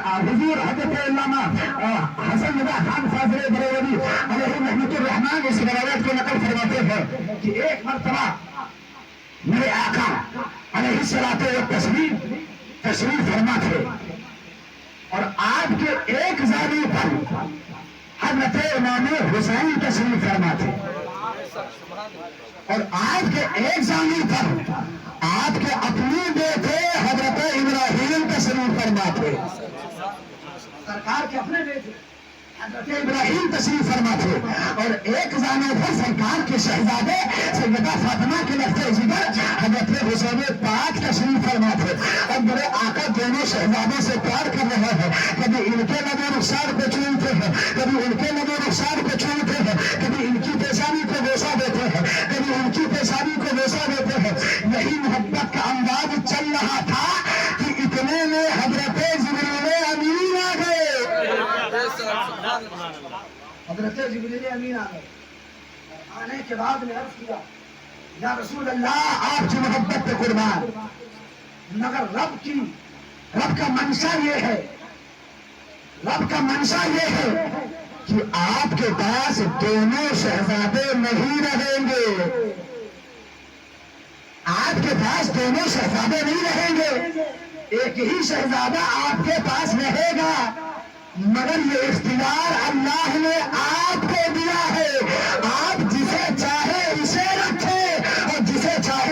حضور حضرت علامہ حسن رضا خان فاضل بریلوی علیہ رحمۃ الرحمن اس روایت کو نقل فرماتے ہیں کہ ایک مرتبہ میرے آقا علیہ الصلوۃ والتسلیم تشریف فرما تھے اور آپ کے ایک زانو پر حضرت امام حسین تشریف فرما تھے اور آپ کے ایک زانو پر آپ کے اپنے بیٹے حضرت ابراہیم تشریف فرما تھے. سرکار کے اپنے بیٹے حضرت ابراہیم تشریف فرما تھے اور ایک زانو پر سرکار کے شہزادے سیدہ فاطمہ کے لفظ جگر حضرت حسین پاک تشریف فرما تھے. اور میرے آقا دونوں شہزادوں سے پیار کر رہے ہیں, کبھی ان کے لبے رخسار کو چومتے ہیں, کبھی ان کے لبے رخسار کو چومتے ہیں, کبھی ان کی پیشانی کو بوسہ دیتے ہیں, کبھی ان کی پیشانی کو بوسہ دیتے ہیں. یہی محبت کا انداز چل رہا تھا کہ اتنے میں حضرت جبریل امین آ گئے. حضرت جبریل امین آ گئے. آنے کے بعد میں عرض کیا یا رسول اللہ آپ کی محبت پہ قربان, مگر رب کا منشا یہ ہے, رب کا منشا یہ ہے کہ آپ کے پاس دونوں شہزادے نہیں رہیں گے. آپ کے پاس دونوں شہزادے نہیں رہیں گے, ایک ہی شہزادہ آپ کے پاس رہے گا. مگر یہ اختیار اللہ نے آپ کو دیا ہے.